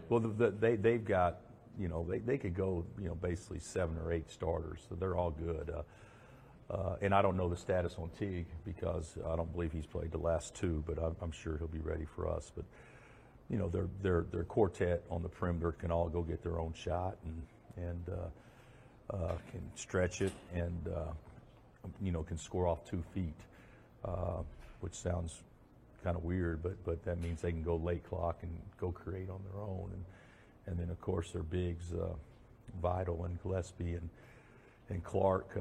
Well, they've got, they could go, basically 7 or 8 starters, so they're all good. And I don't know the status on Teague because I don't believe he's played the last 2, but I'm sure he'll be ready for us. But their quartet on the perimeter can all go get their own shot and can stretch it and can score off 2 feet, which sounds kind of weird, but that means they can go late clock and go create on their own. And then of course their bigs, Vital and Gillespie and Clark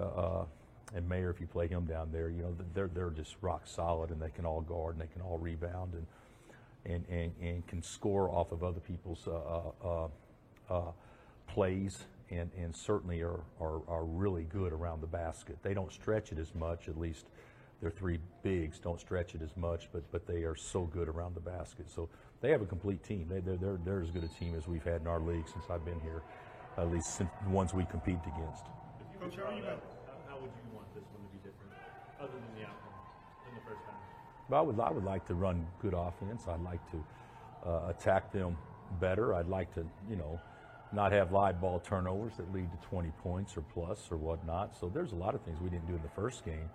and Mayer, if you play him down there, they're just rock solid, and they can all guard and they can all rebound and can score off of other people's plays, and certainly are really good around the basket. They don't stretch it as much, at least their 3 bigs don't stretch it as much, but they are so good around the basket. So they have a complete team. They're as good a team as we've had in our league since I've been here, at least since the ones we compete against. Coach, how would you want this one to be different, other than the outcome in the first half? Well, I would like to run good offense. I'd like to attack them better. I'd like to, not have live ball turnovers that lead to 20 points or plus or whatnot. So there's a lot of things we didn't do in the first game,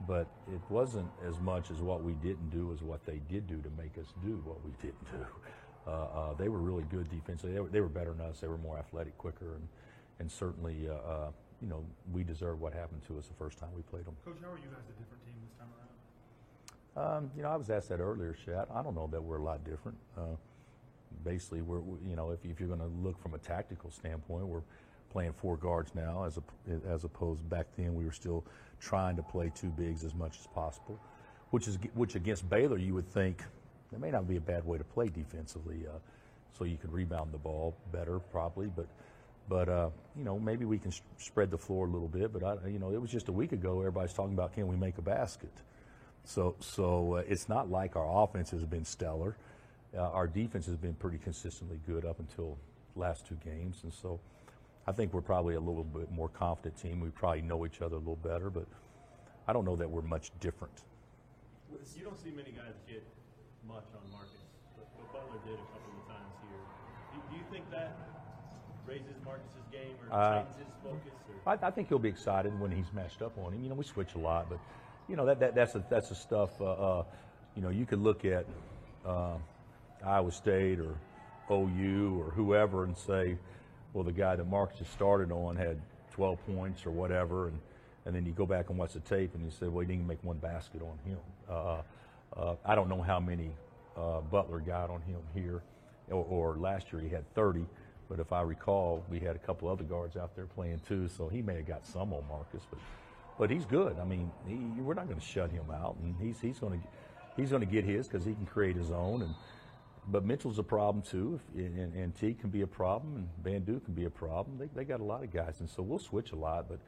but it wasn't as much as what we didn't do as what they did do to make us do what we didn't do. They were really good defensively. They were better than us. They were more athletic, quicker, and certainly, we deserve what happened to us the first time we played them. Coach, how are you guys a different team this time around? I was asked that earlier, Shat. I don't know that we're a lot different. Basically, if you're going to look from a tactical standpoint, we're playing 4 guards now, as opposed back then we were still trying to play 2 bigs as much as possible, which against Baylor you would think that may not be a bad way to play defensively, so you could rebound the ball better probably, but maybe we can spread the floor a little bit. But it was just a week ago everybody's talking about, can we make a basket? So it's not like our offense has been stellar. Our defense has been pretty consistently good up until last 2 games, and so I think we're probably a little bit more confident team. We probably know each other a little better, but I don't know that we're much different. You don't see many guys get much on Marcus, but Butler did a couple of times here. Do you think that raises Marcus's game or tightens his focus? Or? I think he'll be excited when he's matched up on him. We switch a lot, but that's the stuff. You could look at Iowa State or OU or whoever and say, well, the guy that Marcus just started on had 12 points or whatever, and then you go back and watch the tape and you say, well, he didn't make 1 basket on him. I don't know how many Butler got on him here, or last year he had 30, but if I recall, we had a couple other guards out there playing too, so he may have got some on Marcus, but he's good. I mean, we're not going to shut him out, and he's going to get his because he can create his own. But Mitchell's a problem too, and T can be a problem, and Van Duke can be a problem. They got a lot of guys, and so we'll switch a lot, but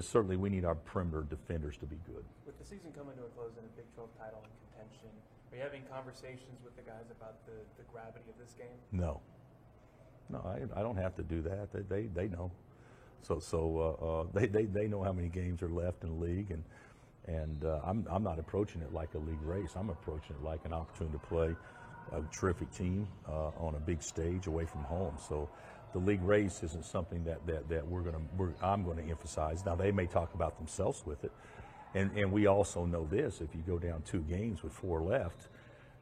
certainly we need our perimeter defenders to be good. With the season coming to a close and a Big 12 title in contention, are you having conversations with the guys about the gravity of this game? No, I don't have to do that. They know. So they know how many games are left in the league, and I'm not approaching it like a league race. I'm approaching it like an opportunity to play a terrific team on a big stage away from home. So the league race isn't something that I'm going to emphasize. Now they may talk about themselves with it, and we also know this: if you go down 2 games with 4 left,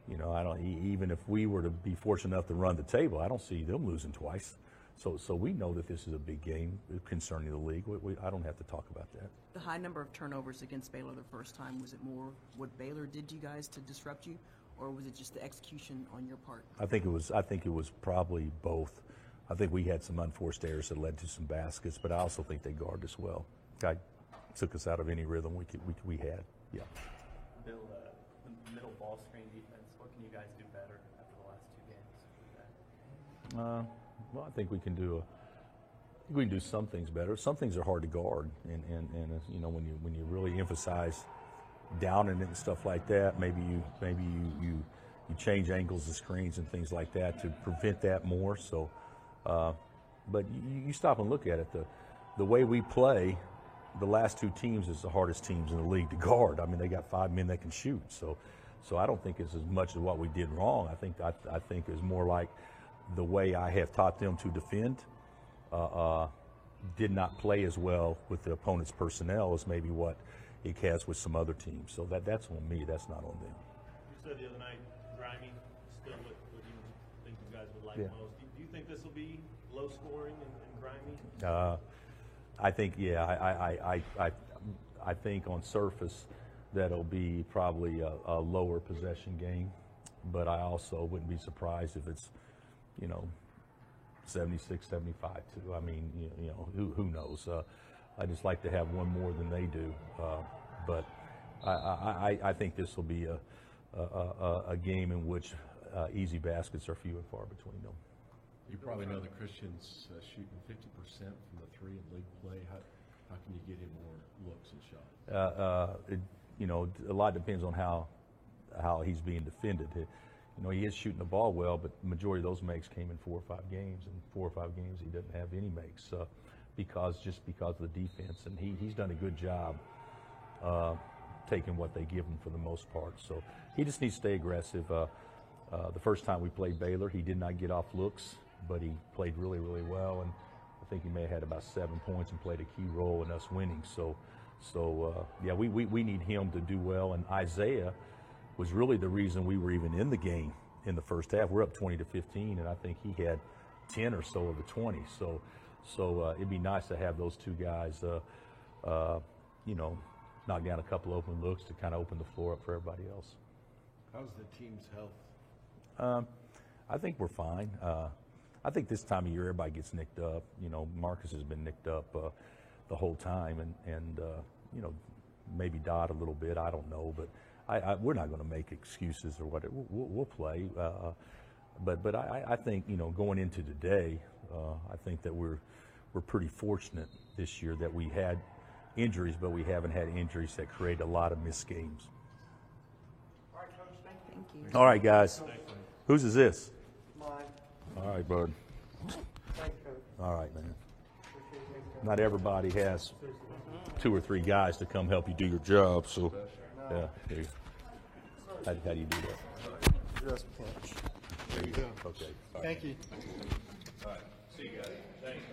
even if we were to be fortunate enough to run the table, I don't see them losing twice. So we know that this is a big game concerning the league. I don't have to talk about that. The high number of turnovers against Baylor the first time, was it more what Baylor did to you guys to disrupt you, or was it just the execution on your part? I think it was probably both. I think we had some unforced errors that led to some baskets, but I also think they guarded us well. Guy took us out of any rhythm we had. Yeah. Bill, the middle ball screen defense, what can you guys do better after the last 2 games? Well, I think we can do some things better. Some things are hard to guard, and when you really emphasize downing it and stuff like that, maybe you change angles of screens and things like that to prevent that more. So, but you stop and look at it. The way we play, the last 2 teams is the hardest teams in the league to guard. I mean, they got 5 men that can shoot. So I don't think it's as much as what we did wrong. I think it's more like the way I have taught them to defend did not play as well with the opponent's personnel as maybe what it has with some other teams. So that's on me. That's not on them. You said the other night, grimy, still what you think you guys would like Yeah. most. Do you think this will be low scoring and grimy? I think, yeah, I think on surface that'll be probably a lower possession game, but I also wouldn't be surprised if it's, 76, 75 too. I mean, who knows? I just like to have one more than they do, but I think this will be a game in which easy baskets are few and far between them. You probably know the Christian's shooting 50% from the three in league play. How can you get him more looks and shots? A lot depends on how he's being defended. He is shooting the ball well, but the majority of those makes came in 4 or 5 games, and 4 or 5 games he doesn't have any makes because of the defense, and he's done a good job taking what they give him for the most part. So he just needs to stay aggressive. The first time we played Baylor, he did not get off looks, but he played really, really well, and I think he may have had about 7 points and played a key role in us winning. So we need him to do well, and Isaiah was really the reason we were even in the game in the first half. We're up 20-15, and I think he had 10 or so of the 20. So it'd be nice to have those two guys, knock down a couple open looks to kind of open the floor up for everybody else. How's the team's health? I think we're fine. I think this time of year everybody gets nicked up. Marcus has been nicked up the whole time, and maybe Dodd a little bit. I don't know, but we're not going to make excuses or whatever. We'll play, but I think going into today, I think that we're pretty fortunate this year that we had injuries, but we haven't had injuries that create a lot of missed games. Thank you. All right, guys. Whose is this? Mine. All right, bud. Thanks, Coach. All right, man. Appreciate it. Not everybody has 2 or 3 guys to come help you do your job, so yeah. There you go. How do you do that? Just pinch. There you go. Okay. All right. Thank you. All right. See you guys. Thanks.